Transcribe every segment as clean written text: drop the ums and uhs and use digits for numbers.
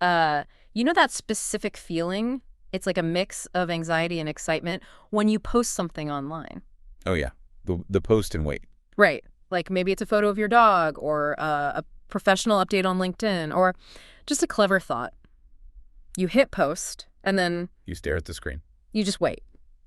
You know that specific feeling? It's like a mix of anxiety and excitement when you post something online. Oh, yeah. The post and wait. Right. Like maybe it's a photo of your dog or a professional update on LinkedIn or just a clever thought. You hit post and then You stare at the screen. you just wait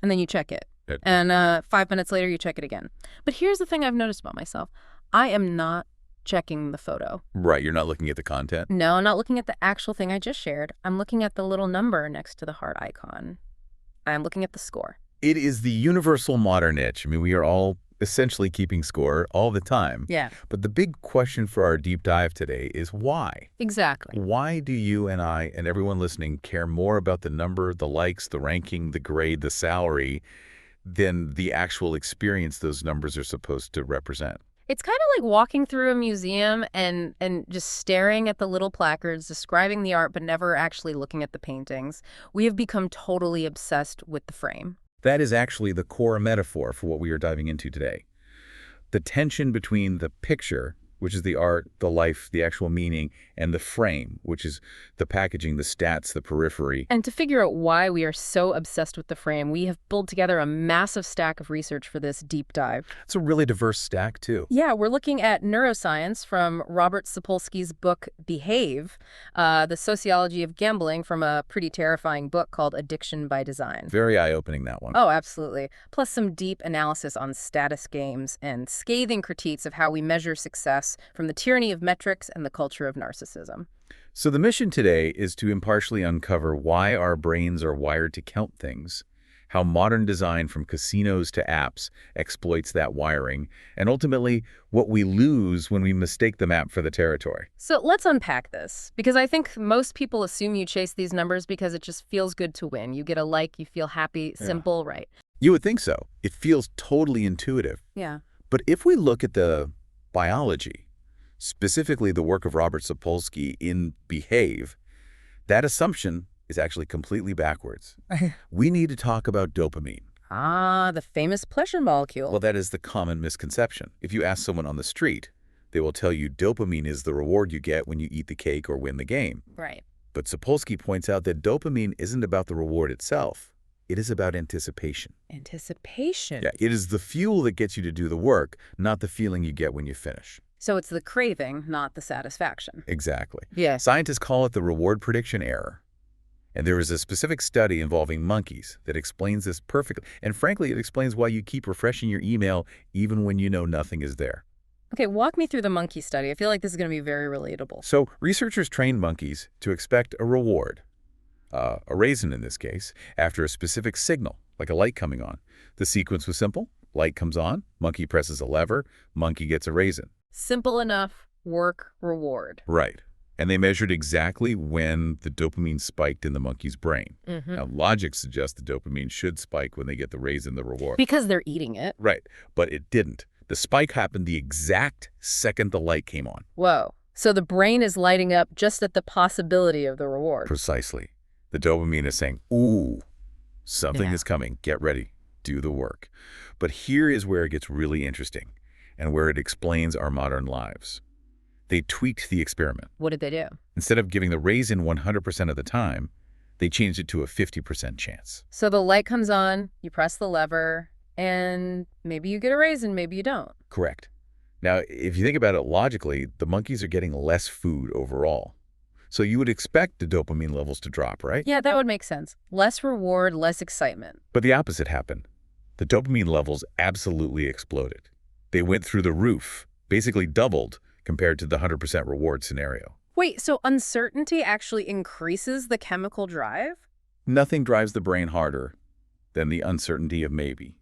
and then you check it. It- And 5 minutes later, you check it again. But here's the thing I've noticed about myself. I am not checking the photo. Right, you're not looking at the content. No, I'm not looking at the actual thing I just shared. I'm looking at the little number next to the heart icon. I'm looking at the score. It is the universal modern itch. I mean, we are all essentially keeping score all the time. Yeah, But the big question for our deep dive today is why? exactly. Why do you and I and everyone listening care more about the number, the likes, the ranking, the grade, the salary than the actual experience those numbers are supposed to represent? It's kind of like walking through a museum and just staring at the little placards describing the art but never actually looking at the paintings. We have become totally obsessed with the frame. That is actually the core metaphor for what we are diving into today. The tension between the picture, which is the art, the life, the actual meaning, and the frame, which is the packaging, the stats, the periphery. And to figure out why we are so obsessed with the frame, we have pulled together a massive stack of research for this deep dive. It's a really diverse stack, too. Yeah, we're looking at neuroscience from Robert Sapolsky's book Behave, the sociology of gambling from a pretty terrifying book called Addiction by Design. Very eye-opening, that one. Oh, absolutely. Plus some deep analysis on status games and scathing critiques of how we measure success from the tyranny of metrics and the culture of narcissism. So the mission today is to impartially uncover why our brains are wired to count things, how modern design from casinos to apps exploits that wiring, and ultimately what we lose when we mistake the map for the territory. So let's unpack this, because I think most people assume you chase these numbers because it just feels good to win. You get a like, you feel happy, simple, right? You would think so. It feels totally intuitive. Yeah. But if we look at the biology, specifically the work of Robert Sapolsky in Behave, that assumption is actually completely backwards. We need to talk about dopamine. Ah, the famous pleasure molecule. Well, that is the common misconception. If you ask someone on the street, they will tell you dopamine is the reward you get when you eat the cake or win the game. Right. But Sapolsky points out that dopamine isn't about the reward itself. It is about anticipation. Anticipation. Yeah, it is the fuel that gets you to do the work, not the feeling you get when you finish. So it's the craving, not the satisfaction. Exactly. Yes. Scientists call it the reward prediction error. And there is a specific study involving monkeys that explains this perfectly. And frankly, it explains why you keep refreshing your email even when you know nothing is there. Okay, walk me through the monkey study. I feel like this is going to be very relatable. So researchers trained monkeys to expect a reward, a raisin in this case, after a specific signal, like a light coming on. The sequence was simple. Light comes on, monkey presses a lever, monkey gets a raisin. Simple enough, work, reward. Right. And they measured exactly when the dopamine spiked in the monkey's brain. Now, logic suggests the dopamine should spike when they get the raisin, the reward. Because they're eating it. Right. But it didn't. The spike happened the exact second the light came on. Whoa. So the brain is lighting up just at the possibility of the reward. Precisely. The dopamine is saying, ooh, something Yeah. is coming. Get ready. Do the work. But here is where it gets really interesting and where it explains our modern lives. They tweaked the experiment. What did they do? Instead of giving the raisin 100% of the time, they changed it to a 50% chance. So the light comes on, you press the lever, and maybe you get a raisin, maybe you don't. Correct. Now, if you think about it logically, the monkeys are getting less food overall. So you would expect the dopamine levels to drop, right? Yeah, that would make sense. Less reward, less excitement. But the opposite happened. The dopamine levels absolutely exploded. They went through the roof, basically doubled compared to the 100% reward scenario. Wait, so uncertainty actually increases the chemical drive? Nothing drives the brain harder than the uncertainty of maybe.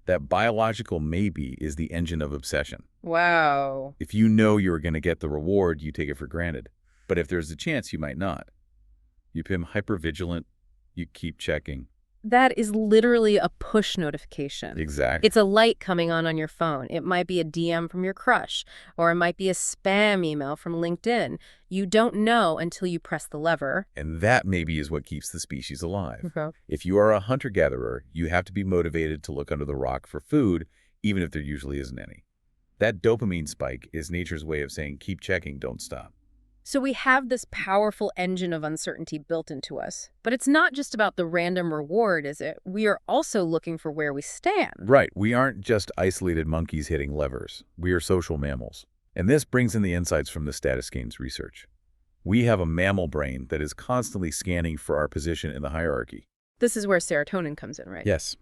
That biological maybe is the engine of obsession. Wow. If you know you're going to get the reward, you take it for granted. But if there's a chance you might not, you become hypervigilant, you keep checking. That is literally a push notification. Exactly. It's a light coming on your phone. It might be a DM from your crush, or it might be a spam email from LinkedIn. You don't know until you press the lever. And that maybe is what keeps the species alive. Okay. If you are a hunter-gatherer, you have to be motivated to look under the rock for food, even if there usually isn't any. That dopamine spike is nature's way of saying, keep checking, don't stop. So we have this powerful engine of uncertainty built into us. But it's not just about the random reward, is it? We are also looking for where we stand. Right, we aren't just isolated monkeys hitting levers. We are social mammals. And this brings in the insights from the status gains research. We have a mammal brain that is constantly scanning for our position in the hierarchy. This is where serotonin comes in, right? Yes.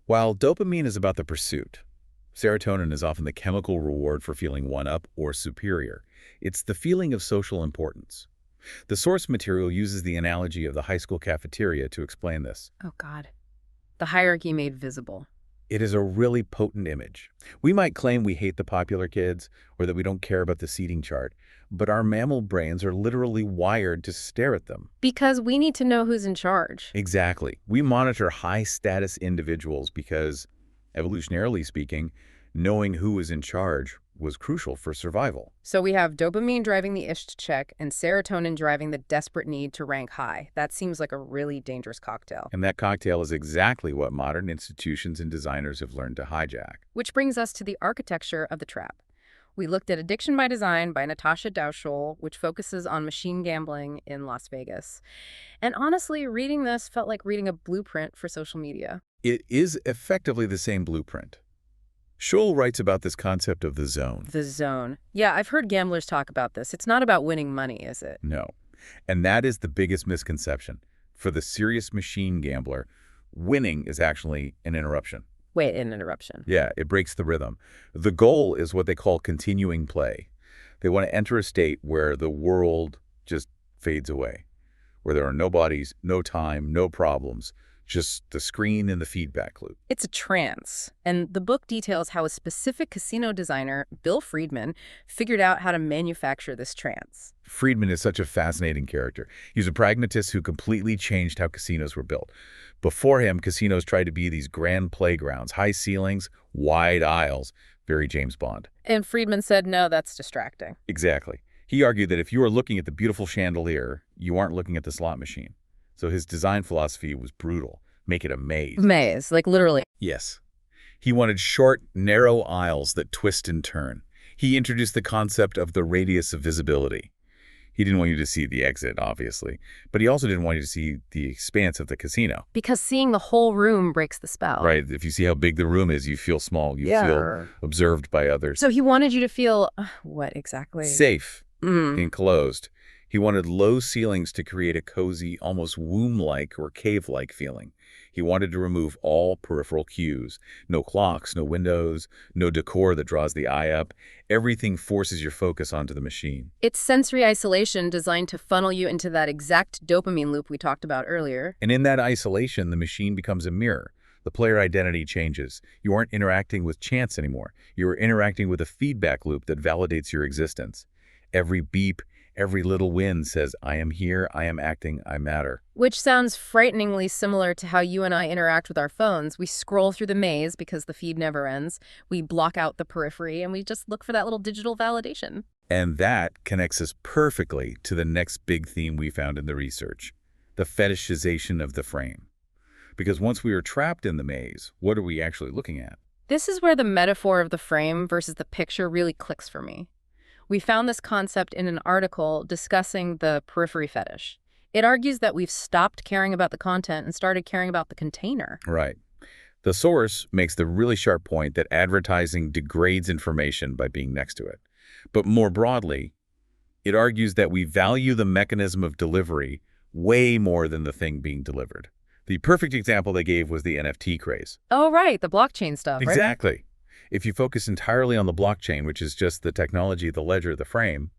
While dopamine is about the pursuit, serotonin is often the chemical reward for feeling one-up or superior. It's the feeling of social importance. The source material uses the analogy of the high school cafeteria to explain this. Oh, God. The hierarchy made visible. It is a really potent image. We might claim we hate the popular kids or that we don't care about the seating chart, but our mammal brains are literally wired to stare at them. Because we need to know who's in charge. Exactly. We monitor high-status individuals because, evolutionarily speaking, knowing who is in charge was crucial for survival. So we have dopamine driving the itch to check and serotonin driving the desperate need to rank high. That seems like a really dangerous cocktail. And that cocktail is exactly what modern institutions and designers have learned to hijack. Which brings us to the architecture of the trap. We looked at Addiction by Design by Natasha Dow, which focuses on machine gambling in Las Vegas. And honestly, reading this felt like reading a blueprint for social media. It is effectively the same blueprint. Scholl writes about this concept of the zone. The zone. Yeah, I've heard gamblers talk about this. It's not about winning money, is it? No. And that is the biggest misconception. For the serious machine gambler, winning is actually an interruption. Wait, an interruption. Yeah, it breaks the rhythm. The goal is what they call continuing play. They want to enter a state where the world just fades away, where there are no bodies, no time, no problems, just the screen and the feedback loop. It's a trance. And the book details how a specific casino designer, Bill Friedman, figured out how to manufacture this trance. Friedman is such a fascinating character. He's a pragmatist who completely changed how casinos were built. Before him, casinos tried to be these grand playgrounds, high ceilings, wide aisles, very James Bond. And Friedman said, no, that's distracting. Exactly. He argued that if you are looking at the beautiful chandelier, you aren't looking at the slot machine. So his design philosophy was brutal. Make it a maze. Maze, like literally. Yes. He wanted short, narrow aisles that twist and turn. He introduced the concept of the radius of visibility. He didn't want you to see the exit, obviously, but he also didn't want you to see the expanse of the casino. Because seeing the whole room breaks the spell. Right. If you see how big the room is, you feel small. You feel observed by others. So he wanted you to feel, what exactly? Safe, enclosed. He wanted low ceilings to create a cozy, almost womb-like or cave-like feeling. He wanted to remove all peripheral cues. No clocks, no windows, no decor that draws the eye up. Everything forces your focus onto the machine. It's sensory isolation designed to funnel you into that exact dopamine loop we talked about earlier. And in that isolation, the machine becomes a mirror. The player identity changes. You aren't interacting with chance anymore. You are interacting with a feedback loop that validates your existence. Every beep, every little win says, I am here, I am acting, I matter. Which sounds frighteningly similar to how you and I interact with our phones. We scroll through the maze because the feed never ends. We block out the periphery, and we just look for that little digital validation. And that connects us perfectly to the next big theme we found in the research, the fetishization of the frame. Because once we are trapped in the maze, what are we actually looking at? This is where the metaphor of the frame versus the picture really clicks for me. We found this concept in an article discussing the periphery fetish. It argues that we've stopped caring about the content and started caring about the container. Right. The source makes the really sharp point that advertising degrades information by being next to it. But more broadly, it argues that we value the mechanism of delivery way more than the thing being delivered. The perfect example they gave was the NFT craze. Oh, right, the blockchain stuff, right? Exactly. If you focus entirely on the blockchain, which is just the technology, the ledger, the frame,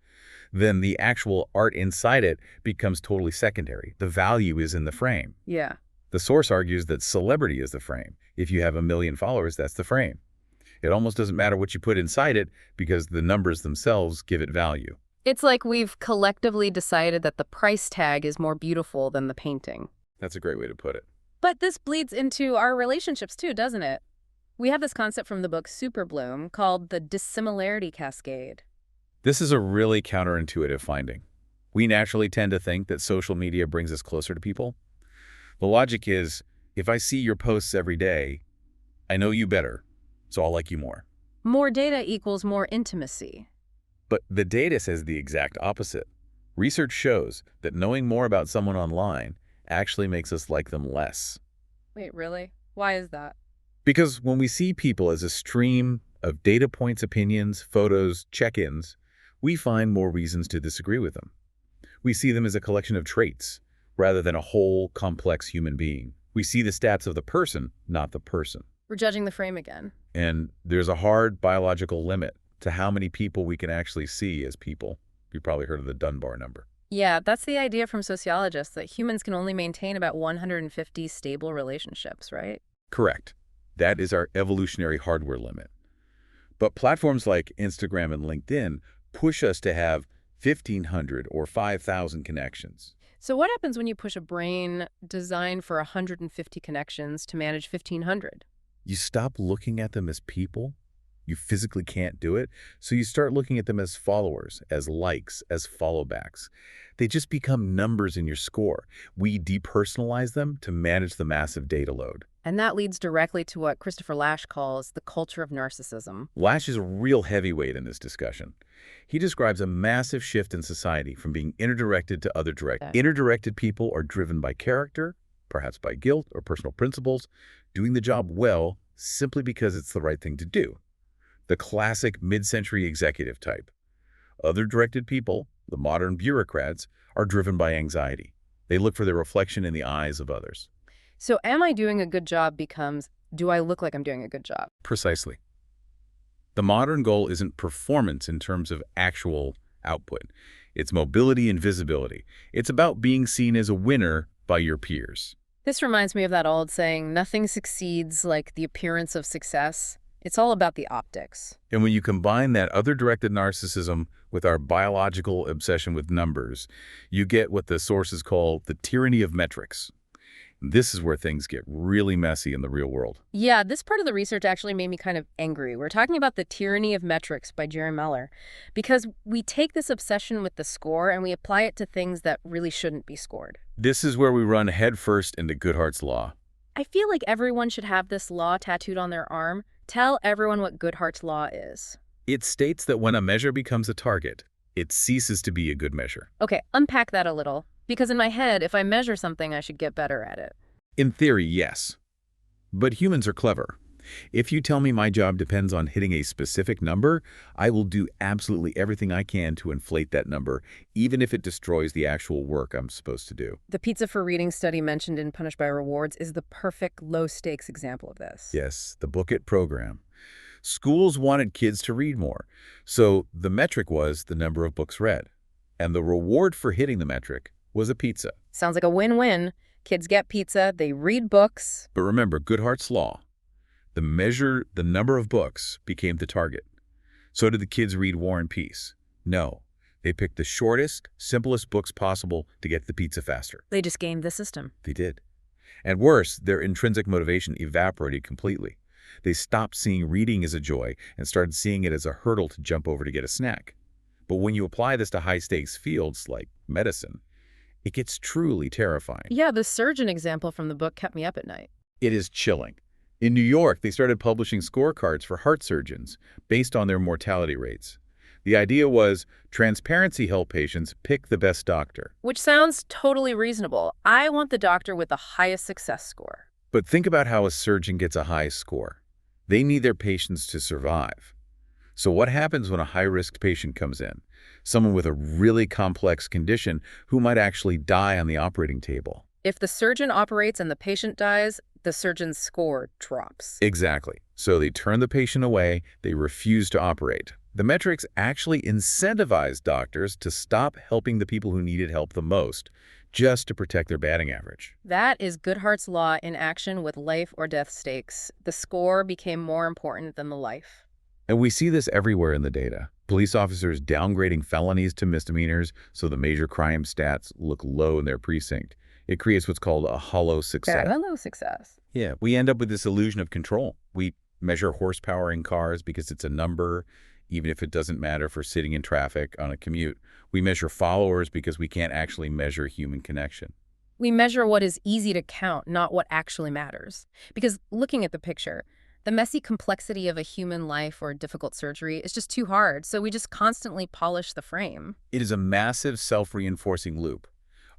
then the actual art inside it becomes totally secondary. The value is in the frame. Yeah. The source argues that celebrity is the frame. If you have 1 million followers, that's the frame. It almost doesn't matter what you put inside it because the numbers themselves give it value. It's like we've collectively decided that the price tag is more beautiful than the painting. That's a great way to put it. But this bleeds into our relationships too, doesn't it? We have this concept from the book Super Bloom called the dissimilarity cascade. This is a really counterintuitive finding. We naturally tend to think that social media brings us closer to people. The logic is, if I see your posts every day, I know you better, so I'll like you more. More data equals more intimacy. But the data says the exact opposite. Research shows that knowing more about someone online actually makes us like them less. Wait, really? Why is that? Because when we see people as a stream of data points, opinions, photos, check-ins, we find more reasons to disagree with them. We see them as a collection of traits rather than a whole, complex human being. We see the stats of the person, not the person. We're judging the frame again. And there's a hard biological limit to how many people we can actually see as people. You've probably heard of the Dunbar number. Yeah, that's the idea from sociologists that humans can only maintain about 150 stable relationships, right? Correct. That is our evolutionary hardware limit. But platforms like Instagram and LinkedIn push us to have 1,500 or 5,000 connections. So what happens when you push a brain designed for 150 connections to manage 1,500? You stop looking at them as people. You physically can't do it. So you start looking at them as followers, as likes, as followbacks. They just become numbers in your score. We depersonalize them to manage the massive data load. And that leads directly to what Christopher Lasch calls the culture of narcissism. Lasch is a real heavyweight in this discussion. He describes a massive shift in society from being interdirected to other-directed. Interdirected people are driven by character, perhaps by guilt or personal principles, doing the job well simply because it's the right thing to do. The classic mid-century executive type. Other-directed people, the modern bureaucrats, are driven by anxiety. They look for their reflection in the eyes of others. So am I doing a good job becomes, do I look like I'm doing a good job? Precisely. The modern goal isn't performance in terms of actual output. It's mobility and visibility. It's about being seen as a winner by your peers. This reminds me of that old saying, nothing succeeds like the appearance of success. It's all about the optics. And when you combine that other-directed narcissism with our biological obsession with numbers, you get what the sources call the tyranny of metrics. This is where things get really messy in the real world. Yeah, this part of the research actually made me kind of angry. We're talking about the tyranny of metrics by Jerry Meller, because we take this obsession with the score and we apply it to things that really shouldn't be scored. This is where we run headfirst into Goodhart's law. I feel like everyone should have this law tattooed on their arm. Tell everyone what Goodhart's law is. It states that when a measure becomes a target, it ceases to be a good measure. Okay, unpack that a little. Because in my head, if I measure something, I should get better at it. In theory, yes. But humans are clever. If you tell me my job depends on hitting a specific number, I will do absolutely everything I can to inflate that number, even if it destroys the actual work I'm supposed to do. The Pizza for Reading study mentioned in Punished by Rewards is the perfect low-stakes example of this. Yes, the Book It program. Schools wanted kids to read more, so the metric was the number of books read. And the reward for hitting the metric was a pizza. Sounds like a win-win. Kids get pizza, they read books. But remember, Goodhart's law. The number of books became the target. So did the kids read War and Peace? No. They picked the shortest, simplest books possible to get the pizza faster. They just gamed the system. They did. And worse, their intrinsic motivation evaporated completely. They stopped seeing reading as a joy and started seeing it as a hurdle to jump over to get a snack. But when you apply this to high-stakes fields like medicine, it gets truly terrifying. Yeah, the surgeon example from the book kept me up at night. It is chilling. In New York, they started publishing scorecards for heart surgeons based on their mortality rates. The idea was transparency helped patients pick the best doctor. Which sounds totally reasonable. I want the doctor with the highest success score. But think about how a surgeon gets a high score. They need their patients to survive. So what happens when a high-risk patient comes in? Someone with a really complex condition who might actually die on the operating table. If the surgeon operates and the patient dies, the surgeon's score drops. Exactly. So they turn the patient away, they refuse to operate. The metrics actually incentivize doctors to stop helping the people who needed help the most, just to protect their batting average. That is Goodhart's law in action with life or death stakes. The score became more important than the life. And we see this everywhere in the data. Police officers downgrading felonies to misdemeanors so the major crime stats look low in their precinct. It creates what's called a hollow success. Hello, success. Yeah, we end up with this illusion of control. We measure horsepower in cars because it's a number, even if it doesn't matter for sitting in traffic on a commute. We measure followers because we can't actually measure human connection. We measure what is easy to count, not what actually matters. Because looking at the picture, The messy complexity of a human life or difficult surgery is just too hard, so we just constantly polish the frame. It is a massive self-reinforcing loop.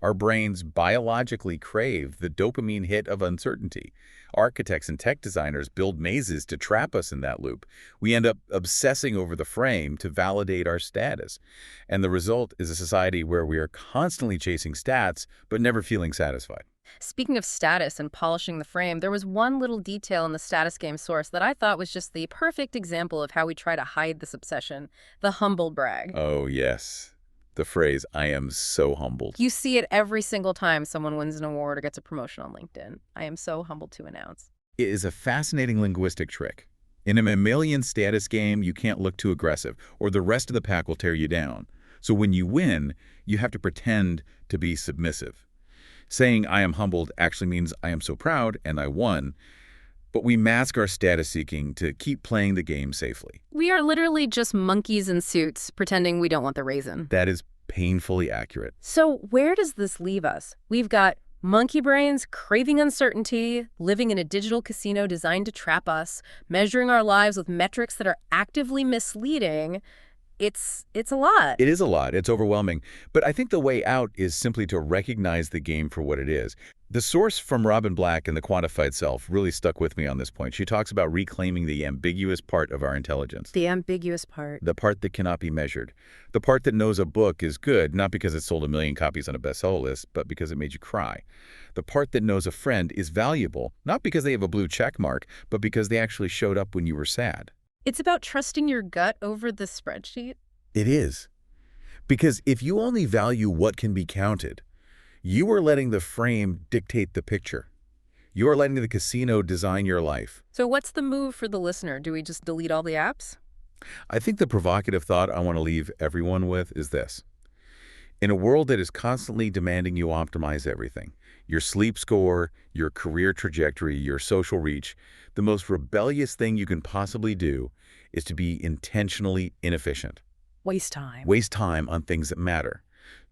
Our brains biologically crave the dopamine hit of uncertainty. Architects and tech designers build mazes to trap us in that loop. We end up obsessing over the frame to validate our status. And the result is a society where we are constantly chasing stats, but never feeling satisfied. Speaking of status and polishing the frame, there was one little detail in the status game source that I thought was just the perfect example of how we try to hide this obsession, the humble brag. Oh, yes. The phrase, "I am so humbled." You see it every single time someone wins an award or gets a promotion on LinkedIn. I am so humbled to announce. It is a fascinating linguistic trick. In a mammalian status game, you can't look too aggressive, or the rest of the pack will tear you down. So when you win, you have to pretend to be submissive. Saying "I am humbled" actually means "I am so proud" and "I won." But we mask our status seeking to keep playing the game safely. We are literally just monkeys in suits pretending we don't want the raisin. That is painfully accurate. So where does this leave us? We've got monkey brains craving uncertainty, living in a digital casino designed to trap us, measuring our lives with metrics that are actively misleading. It's a lot. It is a lot. It's overwhelming. But I think the way out is simply to recognize the game for what it is. The source from Robin Black in The Quantified Self really stuck with me on this point. She talks about reclaiming the ambiguous part of our intelligence. The ambiguous part. The part that cannot be measured. The part that knows a book is good, not because it sold 1 million copies on a bestseller list, but because it made you cry. The part that knows a friend is valuable, not because they have a blue check mark, but because they actually showed up when you were sad. It's about trusting your gut over the spreadsheet. It is. Because if you only value what can be counted, you are letting the frame dictate the picture. You are letting the casino design your life. So what's the move for the listener? Do we just delete all the apps? I think the provocative thought I want to leave everyone with is this. In a world that is constantly demanding you optimize everything, your sleep score, your career trajectory, your social reach, the most rebellious thing you can possibly do is to be intentionally inefficient. Waste time. Waste time on things that matter.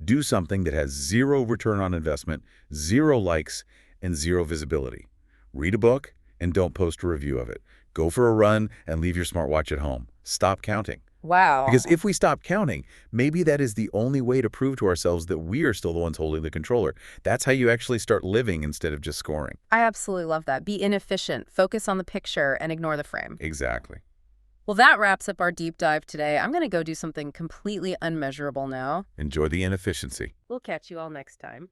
Do something that has 0 return on investment, 0 likes, and 0 visibility. Read a book and don't post a review of it. Go for a run and leave your smartwatch at home. Stop counting. Wow. Because if we stop counting, maybe that is the only way to prove to ourselves that we are still the ones holding the controller. That's how you actually start living instead of just scoring. I absolutely love that. Be inefficient, focus on the picture, and ignore the frame. Exactly. Well, that wraps up our deep dive today. I'm going to go do something completely unmeasurable now. Enjoy the inefficiency. We'll catch you all next time.